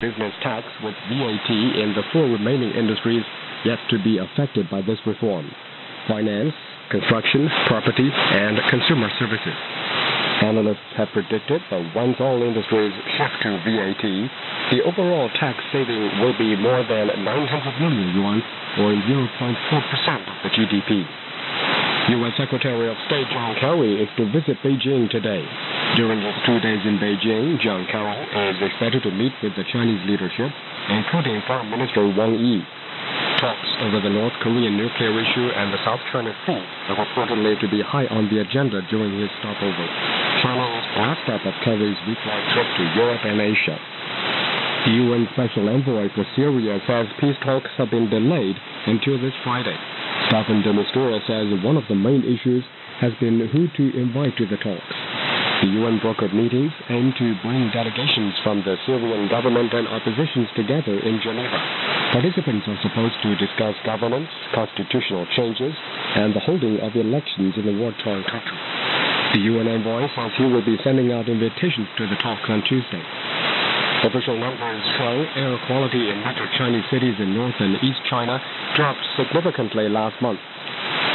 business tax with VAT in the 4 remaining industries yet to be affected by this reform: finance, construction, property, and consumer services. Analysts have predicted that once all industries shift to VAT, the overall tax saving will be more than 900 million yuan, or 0.4% of the GDP. U.S. Secretary of State John Kerry is to visit Beijing today. During his 2 days in Beijing, John Kerry is expected to meet with the Chinese leadership, including Foreign Minister Wang Yi. Talks over the North Korean nuclear issue and the South China Sea are reportedly to be high on the agenda during his stopover. China is the last step of Kerry's week-long trip to Europe and Asia. The UN Special Envoy for Syria says peace talks have been delayed until this Friday. Staffan de Mistura says one of the main issues has been who to invite to the talks. The UN brokered meetings aim to bring delegations from the Syrian government and oppositions together in Geneva. Participants are supposed to discuss governance, constitutional changes, and the holding of elections in the war-torn country. The UN envoy says he will be sending out invitations to the talks on Tuesday. Official numbers show air quality in major Chinese cities in North and East China dropped significantly last month.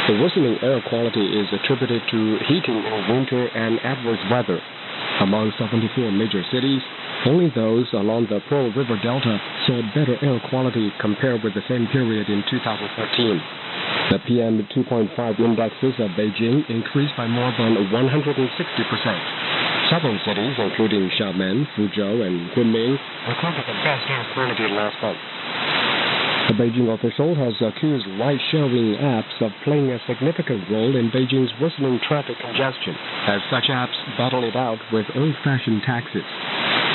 The worsening air quality is attributed to heating in winter and adverse weather. Among 74 major cities, only those along the Pearl River Delta saw better air quality compared with the same period in 2013. The PM 2.5 indexes of Beijing increased by more than 160%. Several cities, including Xiamen, Fuzhou, and Kunming, recorded the best air quality last month. The Beijing official has accused ride-sharing apps of playing a significant role in Beijing's worsening traffic congestion, as such apps battle it out with old-fashioned taxis.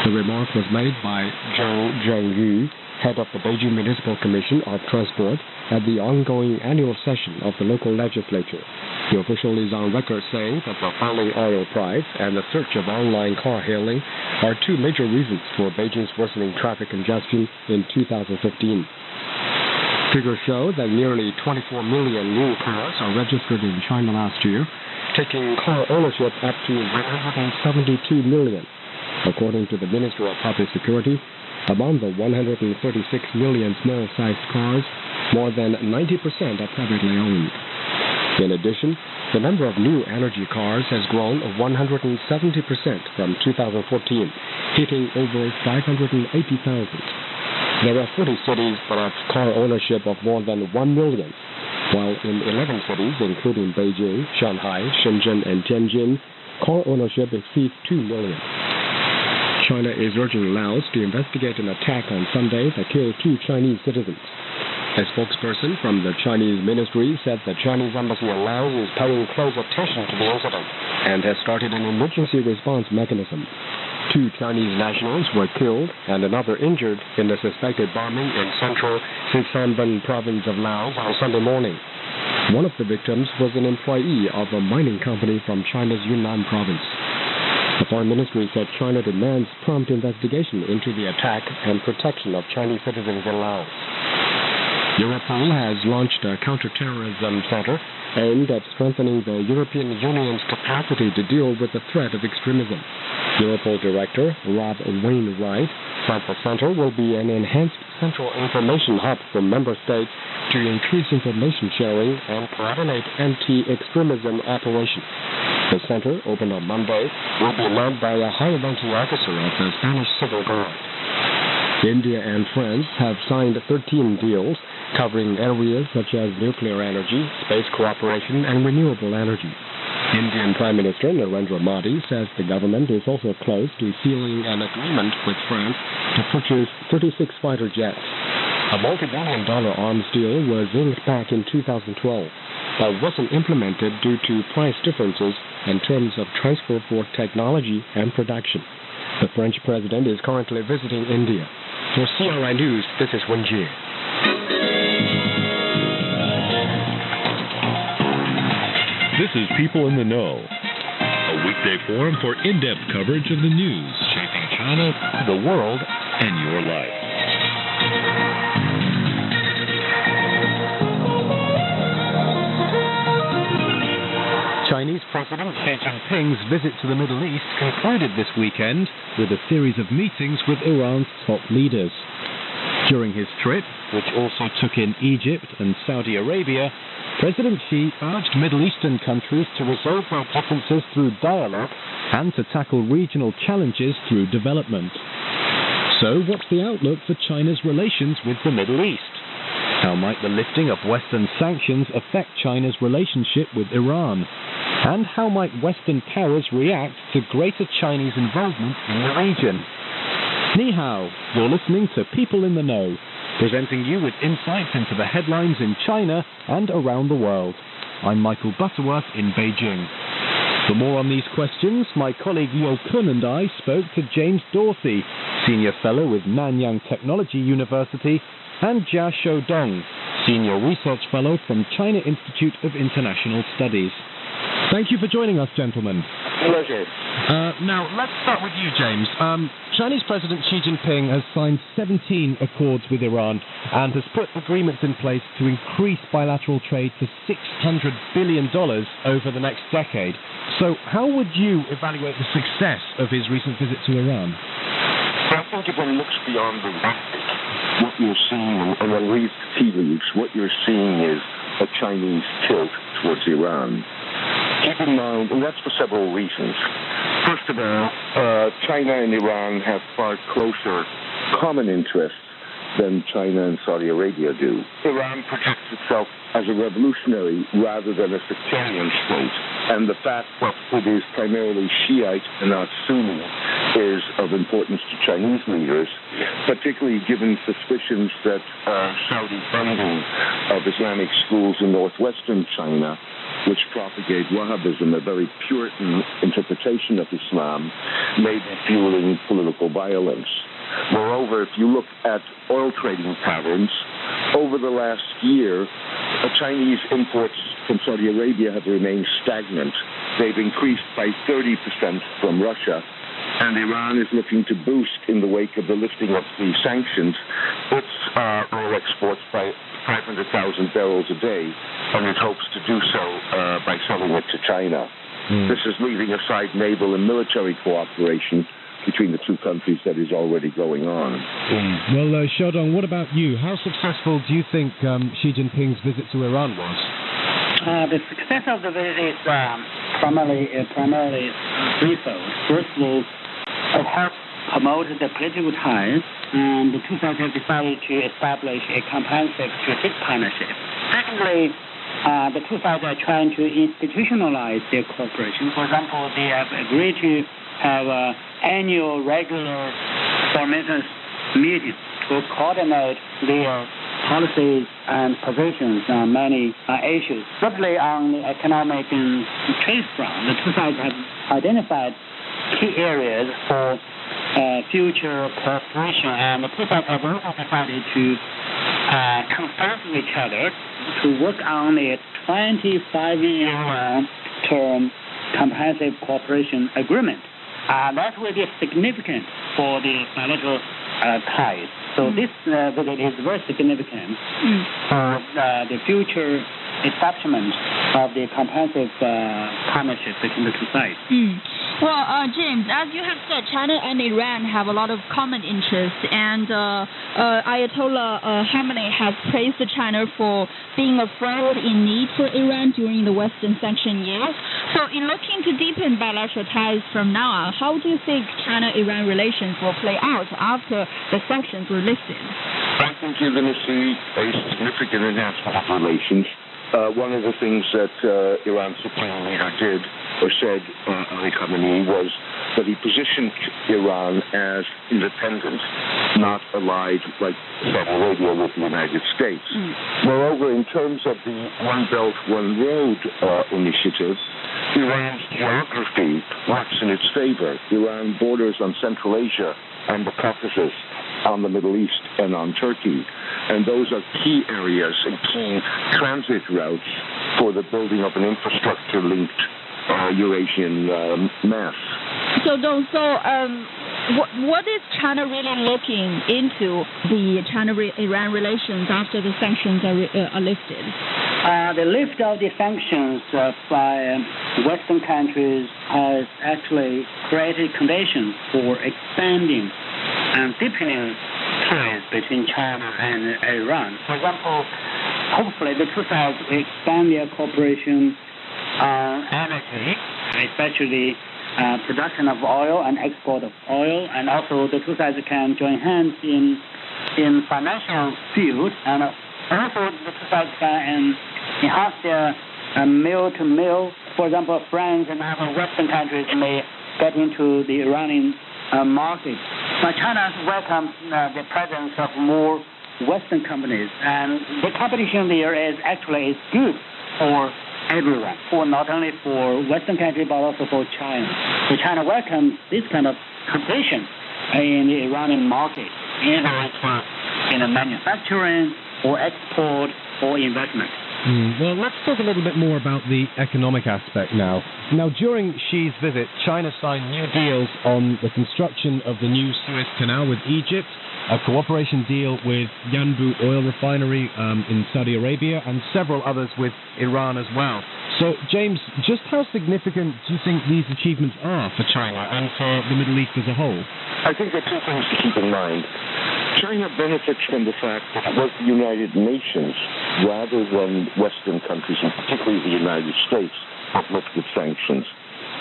The remark was made by Zhou Zhengyu, head of the Beijing Municipal Commission of Transport, at the ongoing annual session of the local legislature. The official is on record saying that the falling oil price and the surge of online car hailing are 2 major reasons for Beijing's worsening traffic congestion in 2015. Figures show that nearly 24 million new cars are registered in China last year, taking car ownership up to 172 million. According to the Ministry of Public Security, among the 136 million small-sized cars, more than 90% are privately owned. In addition, the number of new energy cars has grown 170% from 2014, hitting over 580,000. There are 40 cities that have car ownership of more than 1 million, while in 11 cities, including Beijing, Shanghai, Shenzhen, and Tianjin, car ownership exceeds 2 million. China is urging Laos to investigate an attack on Sunday that killed 2 Chinese citizens. A spokesperson from the Chinese ministry said the Chinese embassy in Laos is paying close attention to the incident and has started an emergency response mechanism. 2 Chinese nationals were killed and another injured in the suspected bombing in central Sisamban province of Laos on Sunday morning. One of the victims was an employee of a mining company from China's Yunnan province. The Foreign Ministry said China demands prompt investigation into the attack and protection of Chinese citizens in Laos. Europol has launched a counter-terrorism center aimed at strengthening the European Union's capacity to deal with the threat of extremism. Europol Director Rob Wainwright said the center will be an enhanced central information hub for member states to increase information sharing and coordinate anti-extremism operations. The center, opened on Monday, will be led by a high-ranking officer of the Spanish Civil Guard. India and France have signed 13 deals covering areas such as nuclear energy, space cooperation, and renewable energy. Indian Prime Minister Narendra Modi says the government is also close to sealing an agreement with France to purchase 36 fighter jets. A multi-billion-dollar arms deal was inked back in 2012, but wasn't implemented due to price differences in terms of transfer for technology and production. The French president is currently visiting India. For CRI News, this is Wen Jie. This is People in the Know, a weekday forum for in-depth coverage of the news shaping China, the world, and your life. Chinese President Xi Jinping's visit to the Middle East concluded this weekend with a series of meetings with Iran's top leaders. During his trip, which also took in Egypt and Saudi Arabia, President Xi urged Middle Eastern countries to resolve their differences through dialogue and to tackle regional challenges through development. So, what's the outlook for China's relations with the Middle East? How might the lifting of Western sanctions affect China's relationship with Iran? And how might Western powers react to greater Chinese involvement in the region? Ni hao, you're listening to People in the Know, presenting you with insights into the headlines in China and around the world. I'm Michael Butterworth in Beijing. For more on these questions, my colleague Yo Kun and I spoke to James Dorsey, Senior Fellow with Nanyang Technology University, and Jia Shoudong, Senior Research Fellow from China Institute of International Studies. Thank you for joining us, gentlemen. Pleasure. Now, let's start with you, James. Chinese President Xi Jinping has signed 17 accords with Iran and has put agreements in place to increase bilateral trade to $600 billion over the next decade. So how would you evaluate the success of his recent visit to Iran? I think if one looks beyond the rhetoric, what you're seeing, and one reads the tea leaves, what you're seeing is a Chinese tilt towards Iran. Keep in mind, and that's for several reasons. First of all, China and Iran have far closer common interests than China and Saudi Arabia do. Iran projects itself as a revolutionary rather than a sectarian state, and the fact that it is primarily Shiite and not Sunni is of importance to Chinese leaders, particularly given suspicions that Saudi funding of Islamic schools in northwestern China, which propagate Wahhabism, a very Puritan interpretation of Islam, may be fueling political violence. Moreover, if you look at oil trading patterns, over the last year, Chinese imports from Saudi Arabia have remained stagnant. They've increased by 30% from Russia, and Iran is looking to boost, in the wake of the lifting of the sanctions, its oil exports by 500,000 barrels a day, and it hopes to do so by selling it to China. This is leaving aside naval and military cooperation between the two countries that is already going on. Well, Shoudong, what about you? How successful do you think Xi Jinping's visit to Iran was? The success of the visit is primarily threefold. First of all, it helped promote the political ties, and the two sides have decided to establish a comprehensive strategic partnership. Secondly, the two sides are trying to institutionalize their cooperation. For example, they have agreed to have annual regular foreign ministers meetings to coordinate their policies and positions on many issues. Particularly on the economic and trade front, the two sides have identified key areas for future cooperation, and the two sides have also decided to consult with each other to work on a 25-year term comprehensive cooperation agreement. That will be significant for the bilateral ties. So this visit is very significant for the future establishment of the comprehensive partnership between the two sides. Well, James, as you have said, China and Iran have a lot of common interests, and Ayatollah Khamenei has praised China for being a friend in need for Iran during the Western sanction years. So in looking to deepen bilateral ties from now on, how do you think China-Iran relations will play out after the sanctions were lifted? I think you're going to see a significant enhancement of relations. One of the things that Iran's supreme leader did, or said, Ali Khamenei, was that he positioned Iran as independent, not allied like Saudi Arabia with the United States. Moreover, in terms of the One Belt, One Road initiative, Iran's geography works in its favor. Iran borders on Central Asia and the Caucasus, on the Middle East, and on Turkey. And those are key areas and key transit routes for the building of an infrastructure-linked Eurasian mass. So what is China really looking into the China-Iran relations after the sanctions are lifted? The lift of the sanctions by Western countries has actually created conditions for expanding and deepening ties between China and Iran. For example, hopefully the two sides will expand their cooperation on energy, especially production of oil and export of oil, and also the two sides can join hands in financial field, and also the two sides can enhance their meal-to-meal. For example, France and other Western countries may get into the Iranian market. But China welcomes the presence of more Western companies, and the competition there is good for everyone, for not only for Western countries but also for China. So China welcomes this kind of competition in the Iranian market, either in manufacturing or export or investment. Well, let's talk a little bit more about the economic aspect now. Now, during Xi's visit, China signed new deals on the construction of the new Suez Canal with Egypt, a cooperation deal with Yanbu oil refinery in Saudi Arabia, and several others with Iran as well. So, James, just how significant do you think these achievements are for China and for the Middle East as a whole? I think there are two things to keep in mind. China benefits from the fact that it was the United Nations rather than Western countries, and particularly the United States, that lifted sanctions.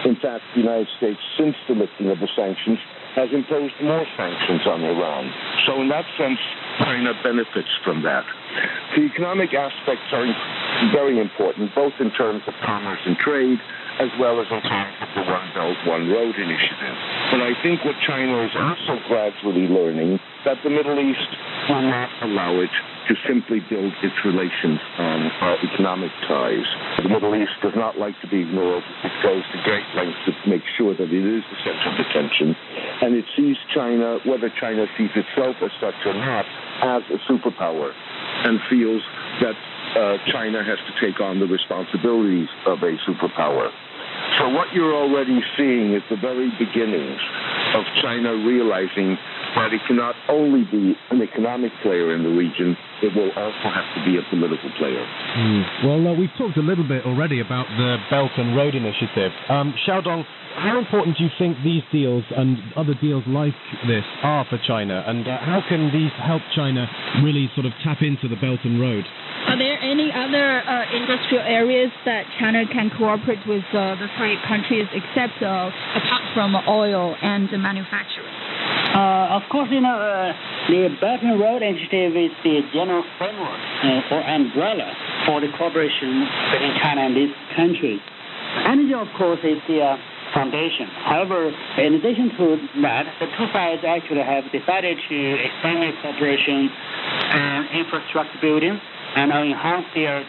In fact, the United States, since the lifting of the sanctions, has imposed more sanctions on Iran. So in that sense, China benefits from that. The economic aspects are very important, both in terms of commerce and trade, as well as in terms of the One Belt, One Road initiative. But I think what China is also gradually learning, that the Middle East will not allow it to simply build its relations on economic ties. The Middle East does not like to be ignored. It goes to great lengths to make sure that it is the center of attention. And it sees China, whether China sees itself as such or not, as a superpower, and feels that China has to take on the responsibilities of a superpower. So what you're already seeing is the very beginnings of China realizing that it cannot only be an economic player in the region, it will also have to be a political player. Well, we've talked a little bit already about the Belt and Road Initiative. Xiaodong, how important do you think these deals and other deals like this are for China, and how can these help China really sort of tap into the Belt and Road? Are there any other industrial areas that China can cooperate with the three countries apart from oil and manufacturing? Of course, the Belt and Road Initiative is the general framework or umbrella for the cooperation between China and these countries. Energy, of course, is the foundation. However, in addition to that, the two sides actually have decided to expand their cooperation and infrastructure building and enhance their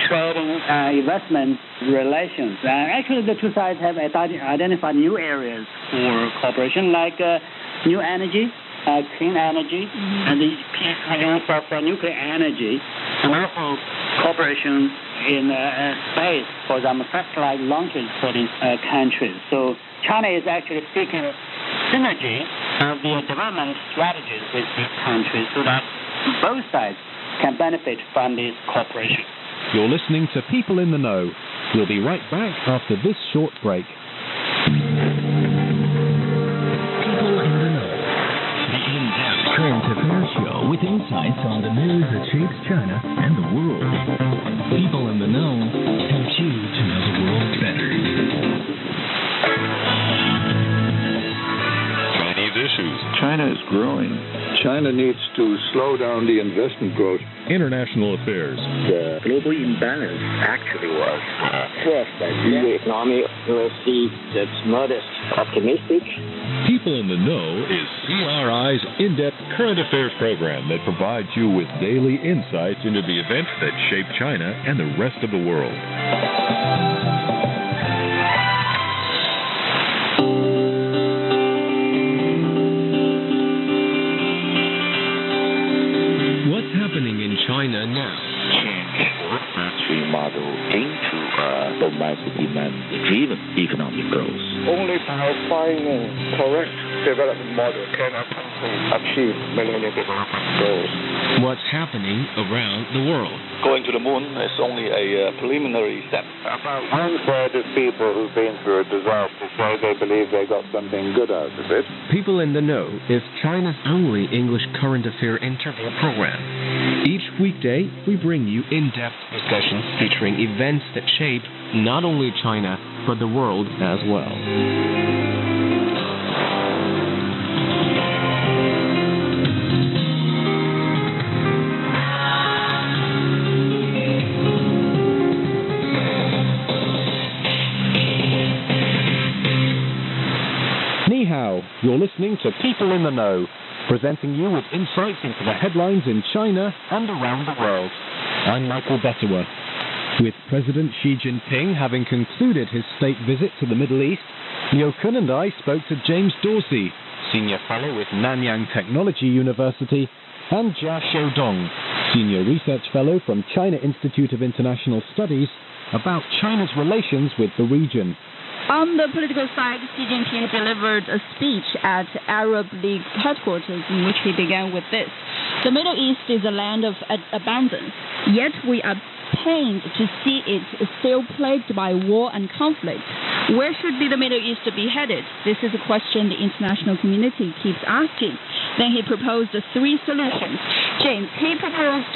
trade and investment relations. Actually, the two sides have identified new areas for cooperation, like new energy, clean energy, and the for nuclear energy, and also cooperation in space, for example, satellite launches for these countries. So China is actually seeking synergy of the development strategies with these countries so that both sides can benefit from this cooperation. You're listening to People in the Know. We'll be right back after this short break. People in the Know. The in-depth current affairs show with insights on the news that shapes China and the world. People in the Know helps you to know the world better. Chinese issues. China is growing. China needs to slow down the investment growth. International affairs. The global imbalance actually was stressed that the economy will see that's modest, optimistic. People in the Know is CRI's in-depth current affairs program that provides you with daily insights into the events that shape China and the rest of the world. China now? Change factory model into domestic demand-driven economic growth. Only by finding correct development model can a country achieve millennium development goals. what's happening around the world. Going to the moon is only a preliminary step. About one-third of people who've been through a disaster say they believe they got something good out of it. People in the Know is China's only English current affair interview program. Each weekday, we bring you in-depth discussions featuring events that shape not only China, but the world as well. Ni hao, you're listening to People in the Know, presenting you with insights into the headlines in China and around the world. I'm Michael Bettewer. With President Xi Jinping having concluded his state visit to the Middle East, Liu Kun and I spoke to James Dorsey, Senior Fellow with Nanyang Technology University, and Jia Xiaodong, Senior Research Fellow from China Institute of International Studies, about China's relations with the region. On the political side, Xi Jinping delivered a speech at Arab League headquarters in which he began with this. The Middle East is a land of abundance, yet we are pained to see it still plagued by war and conflict. Where should the Middle East be headed? This is a question the international community keeps asking. Then he proposed 3 solutions. James, he proposed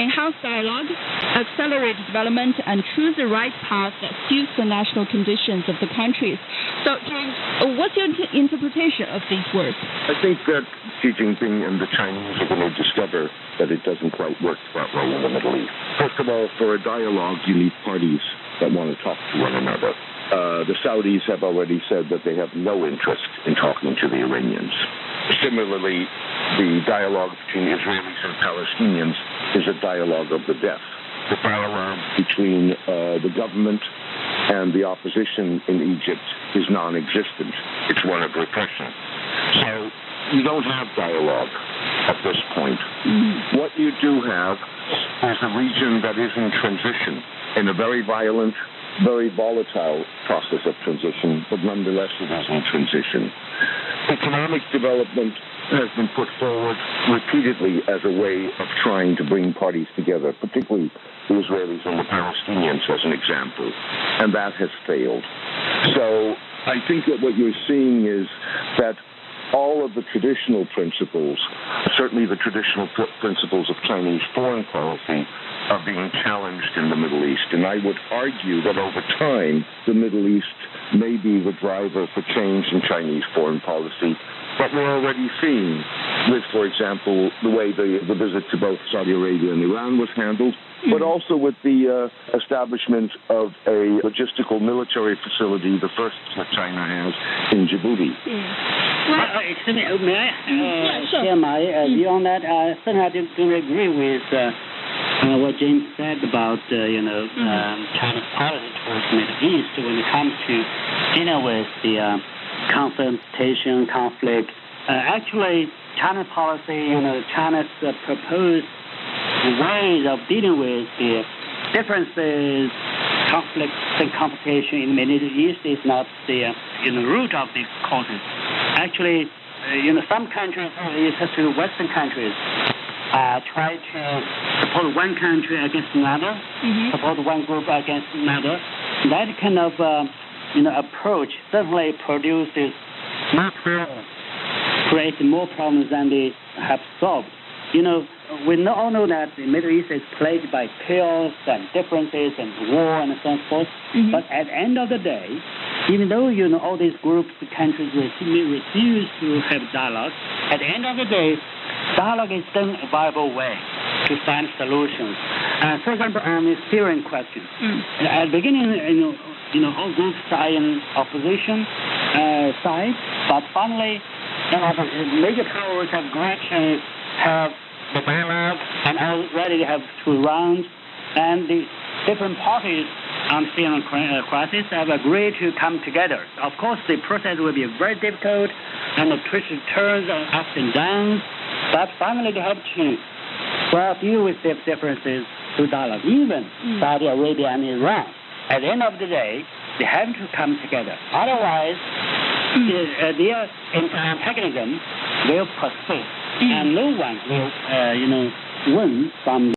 enhanced dialogue, accelerate development, and choose the right path that suits the national conditions of the countries. So, James, what's your interpretation of these words? I think that Xi Jinping and the Chinese are going to discover that it doesn't quite work that way in the Middle East. First of all, for a dialogue, you need parties that want to talk to one another. The Saudis have already said that they have no interest in talking to the Iranians. Similarly, the dialogue between Israelis and Palestinians is a dialogue of the deaf. The dialogue between the government and the opposition in Egypt is non-existent. It's one of repression. So you don't have dialogue at this point. What you do have is a region that is in transition, in a very violent, very volatile process of transition, but nonetheless it is in transition. Economic development has been put forward repeatedly as a way of trying to bring parties together, particularly the Israelis and the Palestinians as an example, and that has failed. So I think that what you're seeing is that all of the traditional principles, certainly the traditional principles of Chinese foreign policy, are being challenged in the Middle East. And I would argue that over time, the Middle East may be the driver for change in Chinese foreign policy. But we're already seeing with, for example, the way the visit to both Saudi Arabia and Iran was handled, but also with the establishment of a logistical military facility, the first that China has in Djibouti. Excuse me, may I share my view on that? Certainly I do agree with what James said about, China's policy towards the Middle East when it comes to dealing with the confrontation, conflict. Actually, China's policy, China's proposed ways of dealing with the differences, conflicts, and competition in the Middle East is not the root of the causes. Actually, some countries, especially Western countries, try to support one country against another, support one group against another. That kind of approach certainly produces more problems, creates more problems than they have solved. We all know that the Middle East is plagued by chaos and differences and war and so forth. But at the end of the day, even though all these groups, countries refuse to have dialogue, at the end of the day, dialogue is still a viable way to find solutions. For example, on the Syrian question, at the beginning, all groups are in opposition side, but finally, the major powers have agreed to have the dialogue and already have 2 rounds, and the different parties on Syrian crisis have agreed to come together. Of course, the process will be very difficult, and the twists and turns and ups and downs, but finally they have to deal with their differences through dialogue. Even Saudi Arabia and Iran, at the end of the day, they have to come together. Otherwise, their antagonism will persist, and no one will, win from